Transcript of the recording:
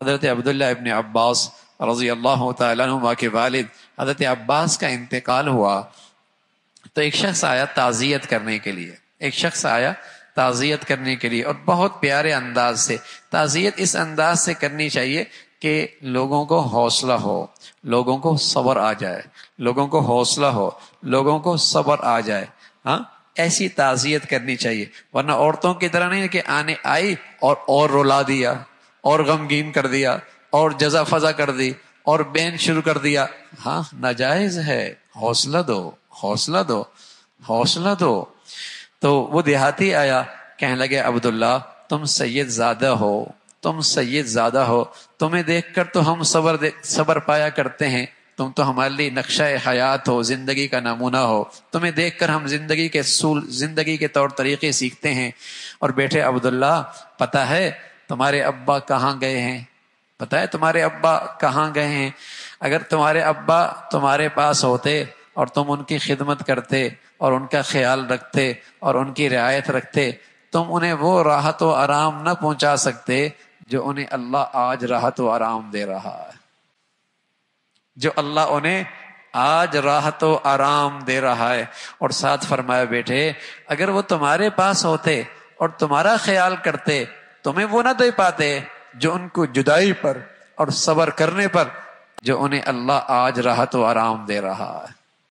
حضرت عبداللہ ابن عباس رضی اللہ تعالیٰ عنہما کے والد حضرت عباس کا انتقال ہوا تو ایک شخص آیا تعزیت کرنے کے لیے، ایک شخص آیا تعزیت کرنے کے لیے، اور بہت پیارے انداز سے تعزیت اس انداز سے کرنی چاہیے کہ لوگوں کو حوصلہ ہو، لوگوں کو صبر آ جائے، لوگوں کو حوصلہ ہو، لوگوں کو صبر آ جائے. ہاں ایسی تعزیت کرنی چاہیے، ورنہ عورتوں کی طرح نہیں کہ آئی اور رلا دیا اور غمگین کر دیا اور جزا فضا کر دی اور بین شروع کر دیا. ہاں ناجائز ہے. حوصلہ دو، حوصلہ دو، حوصلہ دو. تو وہ دیہاتی آیا، کہنے لگے عبداللہ تم سید زادہ ہو، تم سید زادہ ہو، تمہیں دیکھ کر تو ہم صبر پایا کرتے ہیں، تم تو ہمارے لیے نقشہ حیات ہو، زندگی کا نمونہ ہو، تمہیں دیکھ کر ہم زندگی کے اصول، زندگی کے طور طریقے سیکھتے ہیں. اور بیٹے عبداللہ پتہ ہے تمہارے ابا کہاں گئے ہیں؟ پتہ ہے تمہارے ابا کہاں گئے ہیں؟ اگر تمہارے ابا تمہارے پاس ہوتے اور تم ان کی خدمت کرتے اور ان کا خیال رکھتے اور ان کی رعایت رکھتے، تم انہیں وہ راحت و آرام نہ پہنچا سکتے جو انہیں اللہ آج راحت و آرام دے رہا ہے، جو اللہ انہیں آج راحت و آرام دے رہا ہے. اور ساتھ فرمایا بیٹے اگر وہ تمہارے پاس ہوتے اور تمہارا خیال کرتے، تمہیں وہ نہ دے پاتے جو ان کو جدائی پر اور صبر کرنے پر جو انہیں اللہ آج راحت و آرام دے رہا ہے.